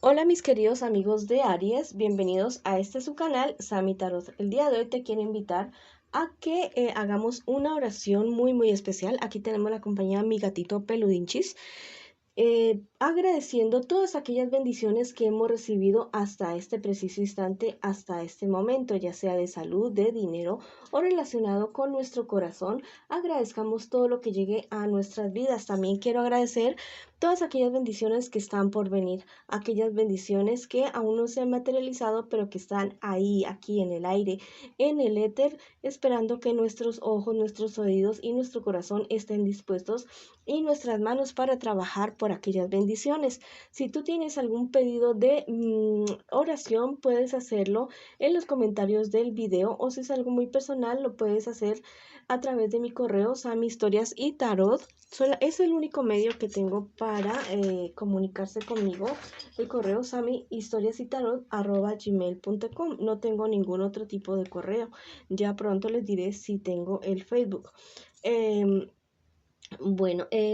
Hola mis queridos amigos de Aries, bienvenidos a este su canal, Sami Tarot. El día de hoy te quiero invitar a que hagamos una oración muy especial. Aquí tenemos la compañía de mi gatito Peludinchis, agradeciendo todas aquellas bendiciones que hemos recibido hasta este preciso instante, hasta este momento, ya sea de salud, de dinero o relacionado con nuestro corazón. Agradezcamos todo lo que llegue a nuestras vidas. También quiero agradecer todas aquellas bendiciones que están por venir, aquellas bendiciones que aún no se han materializado, pero que están ahí, aquí en el aire, en el éter, esperando que nuestros ojos, nuestros oídos y nuestro corazón estén dispuestos y nuestras manos para trabajar por aquellas bendiciones. Si tú tienes algún pedido de oración, puedes hacerlo en los comentarios del video, o si es algo muy personal, lo puedes hacer a través de mi correo Sami Historias y Tarot. Es el único medio que tengo para comunicarse conmigo. El correo samihistoriasytarot@gmail.com. No tengo ningún otro tipo de correo. Ya pronto les diré si tengo el Facebook.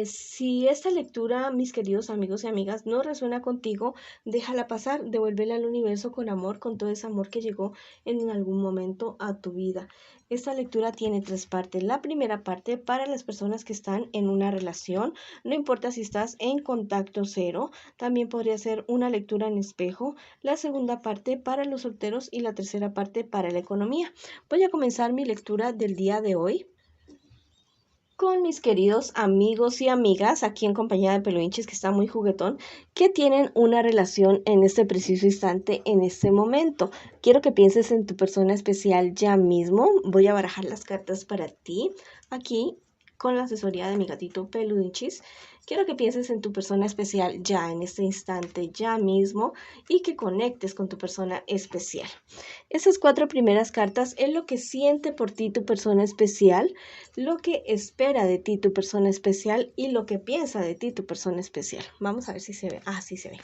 Si esta lectura, mis queridos amigos y amigas, no resuena contigo, déjala pasar, devuélvela al universo con amor, con todo ese amor que llegó en algún momento a tu vida. Esta lectura tiene tres partes. La primera parte para las personas que están en una relación, no importa si estás en contacto cero, también podría ser una lectura en espejo. La segunda parte para los solteros y la tercera parte para la economía. Voy a comenzar mi lectura del día de hoy con mis queridos amigos y amigas, aquí en compañía de Peluinches, que está muy juguetón, que tienen una relación en este preciso instante, en este momento. Quiero que pienses en tu persona especial ya mismo. Voy a barajar las cartas para ti, aquí, con la asesoría de mi gatito Peluinchis. Quiero que pienses en tu persona especial ya, en este instante, ya mismo, y que conectes con tu persona especial. Esas cuatro primeras cartas es lo que siente por ti tu persona especial, lo que espera de ti tu persona especial y lo que piensa de ti tu persona especial. Vamos a ver si se ve. Ah, sí se ve.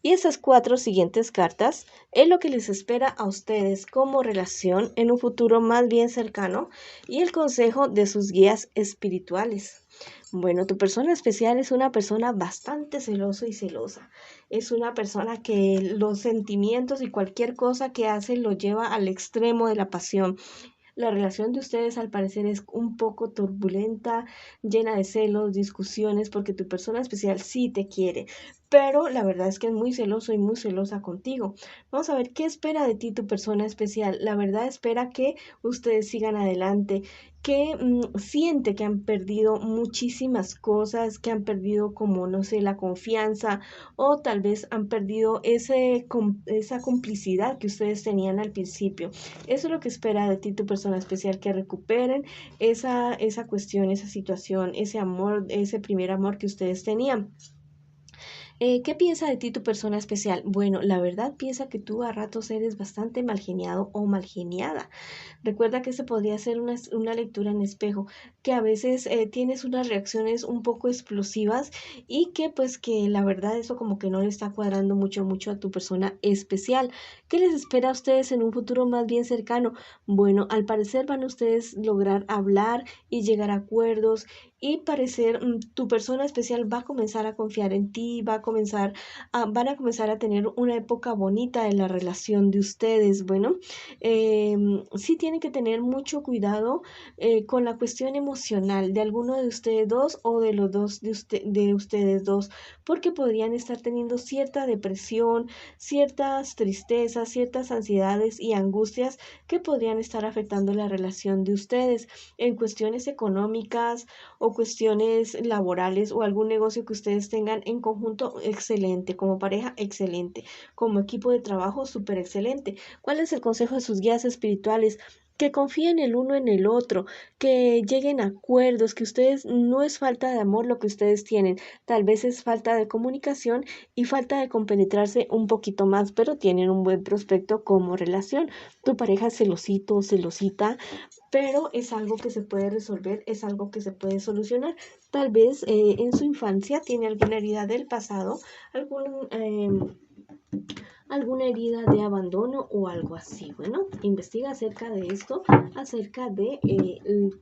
Y esas cuatro siguientes cartas es lo que les espera a ustedes como relación en un futuro más bien cercano y el consejo de sus guías espirituales. Bueno, tu persona especial es una persona bastante celosa y celosa. Es una persona que los sentimientos y cualquier cosa que hace lo lleva al extremo de la pasión. La relación de ustedes al parecer es un poco turbulenta, llena de celos, discusiones, porque tu persona especial sí te quiere, pero la verdad es que es muy celoso y muy celosa contigo. Vamos a ver qué espera de ti tu persona especial. La verdad espera que ustedes sigan adelante, que siente que han perdido muchísimas cosas, que han perdido como, no sé, la confianza o tal vez han perdido esa complicidad que ustedes tenían al principio. Eso es lo que espera de ti tu persona especial, que recuperen esa cuestión, esa situación, ese amor, ese primer amor que ustedes tenían. ¿Qué piensa de ti tu persona especial? Bueno, la verdad piensa que tú a ratos eres bastante malgeniado o malgeniada. Recuerda que se podría ser una lectura en espejo, que a veces tienes unas reacciones un poco explosivas y que pues que la verdad eso como que no le está cuadrando mucho a tu persona especial. ¿Qué les espera a ustedes en un futuro más bien cercano? Bueno, al parecer van ustedes lograr hablar y llegar a acuerdos y parecer tu persona especial va a comenzar a confiar en ti, van a comenzar a tener una época bonita en la relación de ustedes. Bueno, sí tienen que tener mucho cuidado con la cuestión emocional de alguno de ustedes dos o de los dos de ustedes dos, porque podrían estar teniendo cierta depresión, ciertas tristezas, ciertas ansiedades y angustias que podrían estar afectando la relación de ustedes en cuestiones económicas o cuestiones laborales o algún negocio que ustedes tengan en conjunto. Excelente, como pareja excelente, como equipo de trabajo súper excelente. ¿Cuál es el consejo de sus guías espirituales? Que confíen el uno en el otro, que lleguen a acuerdos, que ustedes no es falta de amor lo que ustedes tienen, tal vez es falta de comunicación y falta de compenetrarse un poquito más, pero tienen un buen prospecto como relación. Tu pareja es celosito, celosita, pero es algo que se puede resolver, es algo que se puede solucionar. Tal vez en su infancia tiene alguna herida del pasado, alguna herida de abandono o algo así. Bueno, investiga acerca de esto, acerca de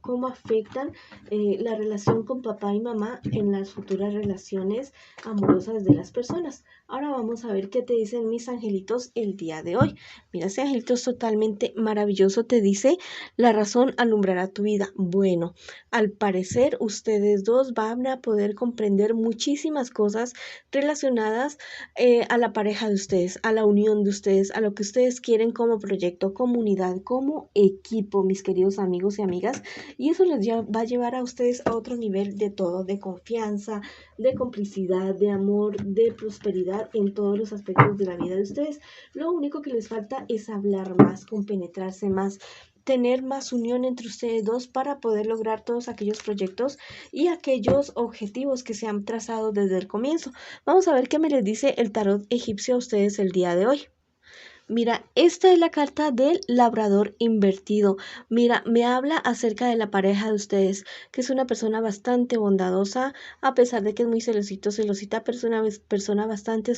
cómo afectan la relación con papá y mamá en las futuras relaciones amorosas de las personas. Ahora vamos a ver qué te dicen mis angelitos el día de hoy. Mira, ese angelito es totalmente maravilloso. Te dice, la razón alumbrará tu vida. Bueno, al parecer ustedes dos van a poder comprender muchísimas cosas relacionadas a la pareja de ustedes, a la unión de ustedes, a lo que ustedes quieren como proyecto, comunidad, como equipo, mis queridos amigos y amigas. Y eso les va a llevar a ustedes a otro nivel de todo, de confianza, de complicidad, de amor, de prosperidad en todos los aspectos de la vida de ustedes. Lo único que les falta es hablar más, compenetrarse más, tener más unión entre ustedes dos para poder lograr todos aquellos proyectos y aquellos objetivos que se han trazado desde el comienzo. Vamos a ver qué me les dice el tarot egipcio a ustedes el día de hoy. Mira, esta es la carta del labrador invertido. Mira, me habla acerca de la pareja de ustedes, que es una persona bastante bondadosa, a pesar de que es muy celosita, pero es una persona bastante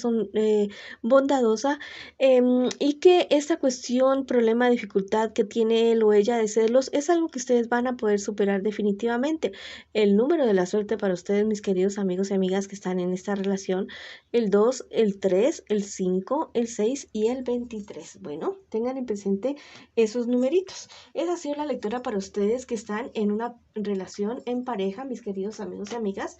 bondadosa, y que esta cuestión, problema, dificultad que tiene él o ella de celos, es algo que ustedes van a poder superar definitivamente. El número de la suerte para ustedes, mis queridos amigos y amigas que están en esta relación, el 2, el 3, el 5, el 6 y el 23. Bueno, tengan en presente esos numeritos. Esa ha sido la lectura para ustedes que están en una relación en pareja, mis queridos amigos y amigas,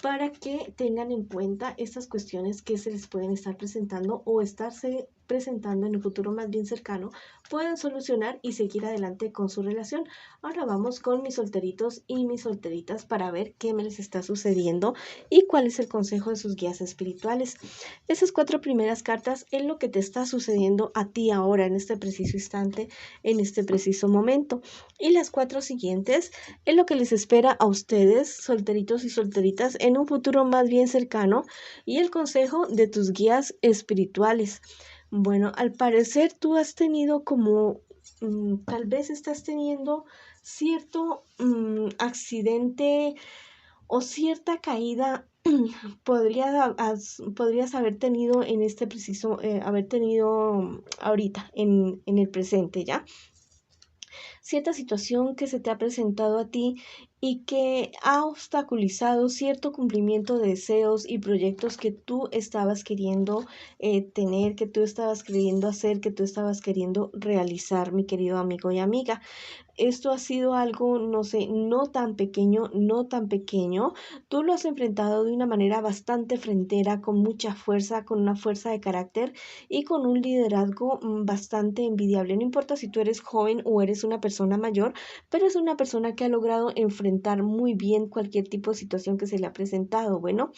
para que tengan en cuenta estas cuestiones que se les pueden estar presentando o estarse presentando en un futuro más bien cercano, pueden solucionar y seguir adelante con su relación. Ahora vamos con mis solteritos y mis solteritas para ver qué me les está sucediendo y cuál es el consejo de sus guías espirituales. Esas 4 primeras cartas es lo que te está sucediendo a ti ahora, en este preciso instante, en este preciso momento. Y las 4 siguientes es lo que les espera a ustedes, solteritos y solteritas, en un futuro más bien cercano, y el consejo de tus guías espirituales. Bueno, al parecer tú has tenido como, tal vez estás teniendo cierto accidente o cierta caída. Podrías haber tenido en este preciso, haber tenido ahorita, en el presente, ¿ya? Cierta situación que se te ha presentado a ti y que ha obstaculizado cierto cumplimiento de deseos y proyectos que tú estabas queriendo tener, que tú estabas queriendo hacer, que tú estabas queriendo realizar, mi querido amigo y amiga. Esto ha sido algo, no sé, no tan pequeño, no tan pequeño. Tú lo has enfrentado de una manera bastante frentera, con mucha fuerza, con una fuerza de carácter y con un liderazgo bastante envidiable. No importa si tú eres joven o eres una persona mayor, pero es una persona que ha logrado enfrentar muy bien cualquier tipo de situación que se le ha presentado. Bueno,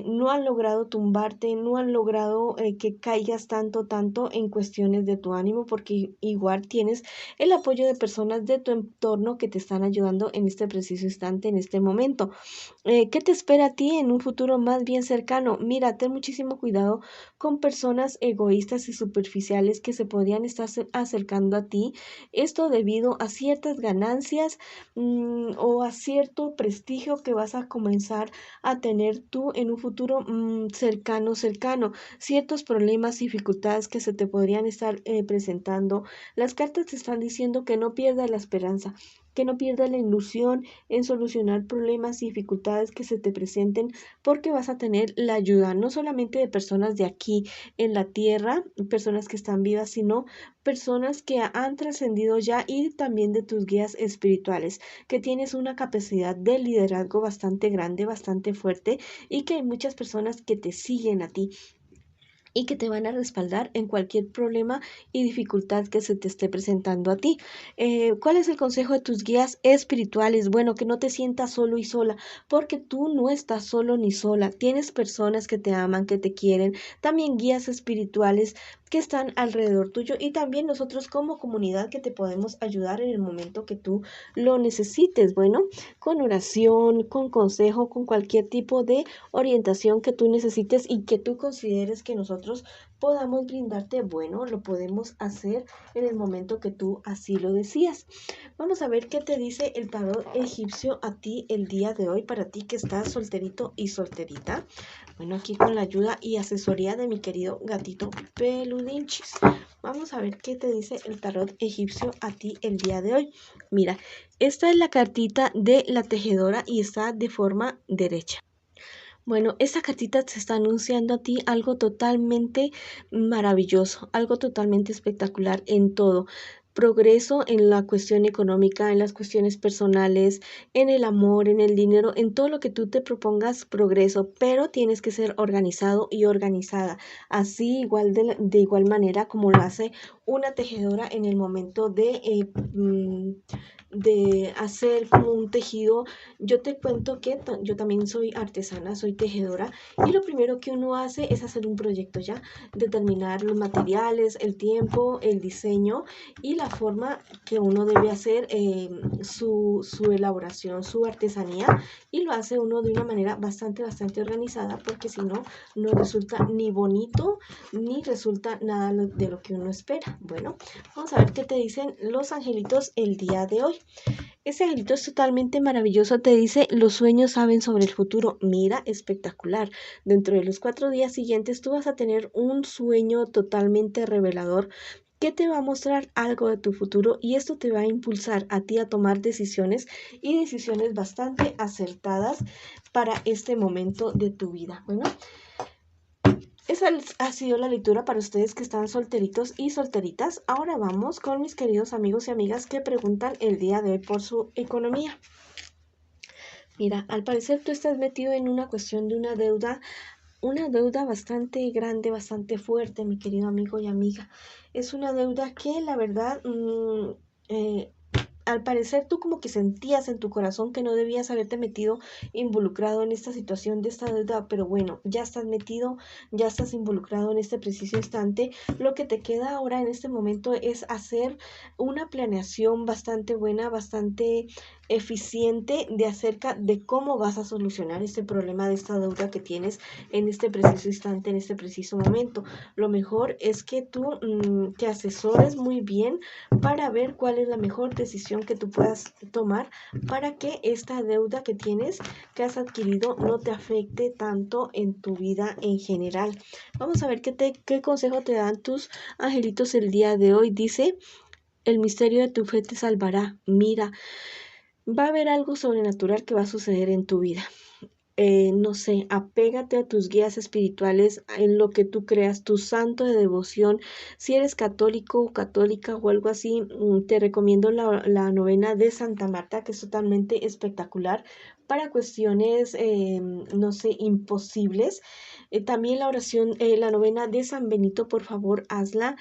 no han logrado tumbarte, no han logrado que caigas tanto en cuestiones de tu ánimo, porque igual tienes el apoyo de personas de tu entorno que te están ayudando en este preciso instante, en este momento. ¿Qué te espera a ti en un futuro más bien cercano? Mira, ten muchísimo cuidado con personas egoístas y superficiales que se podrían estar acercando a ti. Esto debido a ciertas ganancias o a cierto prestigio que vas a comenzar a tener tú en un futuro cercano. Ciertos problemas y dificultades que se te podrían estar presentando. Las cartas te están diciendo que no pierdas la esperanza, que no pierdas la ilusión en solucionar problemas y dificultades que se te presenten, porque vas a tener la ayuda no solamente de personas de aquí en la tierra, personas que están vivas, sino personas que han trascendido ya, y también de tus guías espirituales, que tienes una capacidad de liderazgo bastante grande, bastante fuerte, y que hay muchas personas que te siguen a ti y que te van a respaldar en cualquier problema y dificultad que se te esté presentando a ti. ¿Cuál es el consejo de tus guías espirituales? Bueno, que no te sientas solo y sola, porque tú no estás solo ni sola. Tienes personas que te aman, que te quieren, también guías espirituales que están alrededor tuyo, y también nosotros como comunidad que te podemos ayudar en el momento que tú lo necesites. Bueno, con oración, con consejo, con cualquier tipo de orientación que tú necesites y que tú consideres que nosotros podamos brindarte, bueno, lo podemos hacer en el momento que tú así lo decías. Vamos a ver qué te dice el tarot egipcio a ti el día de hoy, para ti que estás solterito y solterita. Bueno, aquí con la ayuda y asesoría de mi querido gatito Peludinchis. Vamos a ver qué te dice el tarot egipcio a ti el día de hoy. Mira, esta es la cartita de la tejedora y está de forma derecha. Bueno, esta cartita te está anunciando a ti algo totalmente maravilloso, algo totalmente espectacular en todo. Progreso en la cuestión económica, en las cuestiones personales, en el amor, en el dinero, en todo lo que tú te propongas, progreso, pero tienes que ser organizado y organizada. Así igual de igual manera como lo hace una tejedora en el momento de hacer como un tejido. Yo te cuento que yo también soy artesana, soy tejedora, y lo primero que uno hace es hacer un proyecto ya, determinar los materiales, el tiempo, el diseño y la forma que uno debe hacer su elaboración, su artesanía, y lo hace uno de una manera bastante organizada, porque si no, no resulta ni bonito ni resulta nada de lo que uno espera. Bueno, vamos a ver qué te dicen los angelitos el día de hoy. Ese angelito es totalmente maravilloso, te dice, los sueños saben sobre el futuro. Mira, espectacular. Dentro de los 4 días siguientes tú vas a tener un sueño totalmente revelador que te va a mostrar algo de tu futuro, y esto te va a impulsar a ti a tomar decisiones, y decisiones bastante acertadas para este momento de tu vida. Bueno, esa ha sido la lectura para ustedes que están solteritos y solteritas. Ahora vamos con mis queridos amigos y amigas que preguntan el día de hoy por su economía. Mira, al parecer tú estás metido en una cuestión de una deuda bastante grande, bastante fuerte, mi querido amigo y amiga. Es una deuda que la verdad, eh, al parecer tú como que sentías en tu corazón que no debías haberte metido, involucrado en esta situación de esta deuda, pero bueno, ya estás metido, ya estás involucrado en este preciso instante. Lo que te queda ahora en este momento es hacer una planeación bastante buena, bastante eficiente de acerca de cómo vas a solucionar este problema de esta deuda que tienes en este preciso instante, en este preciso momento. Lo mejor es que tú te asesores muy bien para ver cuál es la mejor decisión que tú puedas tomar para que esta deuda que tienes, que has adquirido, no te afecte tanto en tu vida en general. Vamos a ver qué consejo te dan tus angelitos el día de hoy. Dice, el misterio de tu fe te salvará. Mira, va a haber algo sobrenatural que va a suceder en tu vida. No sé, apégate a tus guías espirituales, en lo que tú creas, tu santo de devoción. Si eres católico o católica o algo así, te recomiendo la novena de Santa Marta, que es totalmente espectacular para cuestiones, no sé, imposibles. También la oración, la novena de San Benito, por favor, hazla.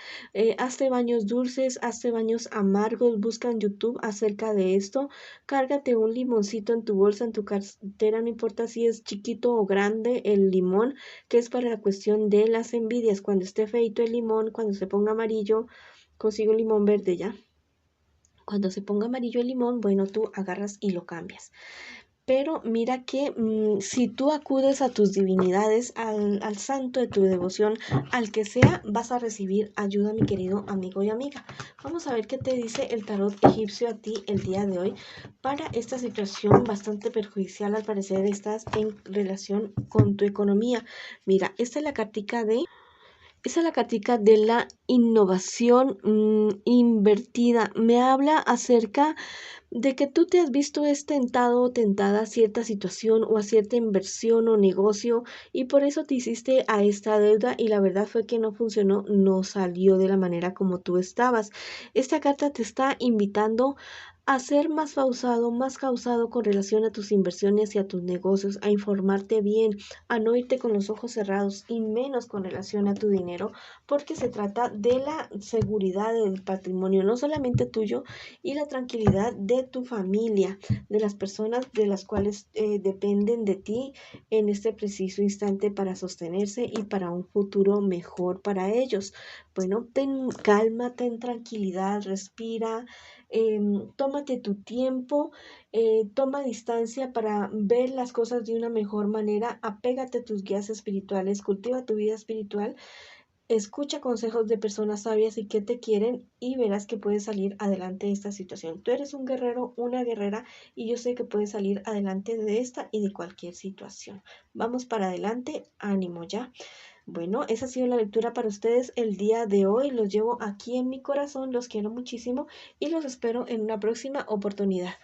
Hazte baños dulces, hazte baños amargos, busca en YouTube acerca de esto. Cárgate un limoncito en tu bolsa, en tu cartera, no importa si es chiquito o grande el limón, que es para la cuestión de las envidias. Cuando esté feito el limón, cuando se ponga amarillo, consigo un limón verde ya. Cuando se ponga amarillo el limón, bueno, tú agarras y lo cambias. Pero mira que si tú acudes a tus divinidades, al santo de tu devoción, al que sea, vas a recibir ayuda, mi querido amigo y amiga. Vamos a ver qué te dice el tarot egipcio a ti el día de hoy para esta situación bastante perjudicial. Al parecer estás en relación con tu economía. Mira, esta es la cartica de... Esa es la cartica de la innovación invertida. Me habla acerca de que tú te has visto es tentado o tentada a cierta situación o a cierta inversión o negocio, y por eso te hiciste a esta deuda, y la verdad fue que no funcionó, no salió de la manera como tú estabas. Esta carta te está invitando a ser más causado con relación a tus inversiones y a tus negocios, a informarte bien, a no irte con los ojos cerrados, y menos con relación a tu dinero, porque se trata de la seguridad del patrimonio, no solamente tuyo, y la tranquilidad de tu familia, de las personas de las cuales dependen de ti en este preciso instante para sostenerse y para un futuro mejor para ellos. Bueno, ten calma, ten tranquilidad, respira, tómate tu tiempo, toma distancia para ver las cosas de una mejor manera, apégate a tus guías espirituales, cultiva tu vida espiritual. Escucha consejos de personas sabias y que te quieren, y verás que puedes salir adelante de esta situación. Tú eres un guerrero, una guerrera, y yo sé que puedes salir adelante de esta y de cualquier situación. Vamos para adelante, ánimo ya. Bueno, esa ha sido la lectura para ustedes el día de hoy. Los llevo aquí en mi corazón, los quiero muchísimo y los espero en una próxima oportunidad.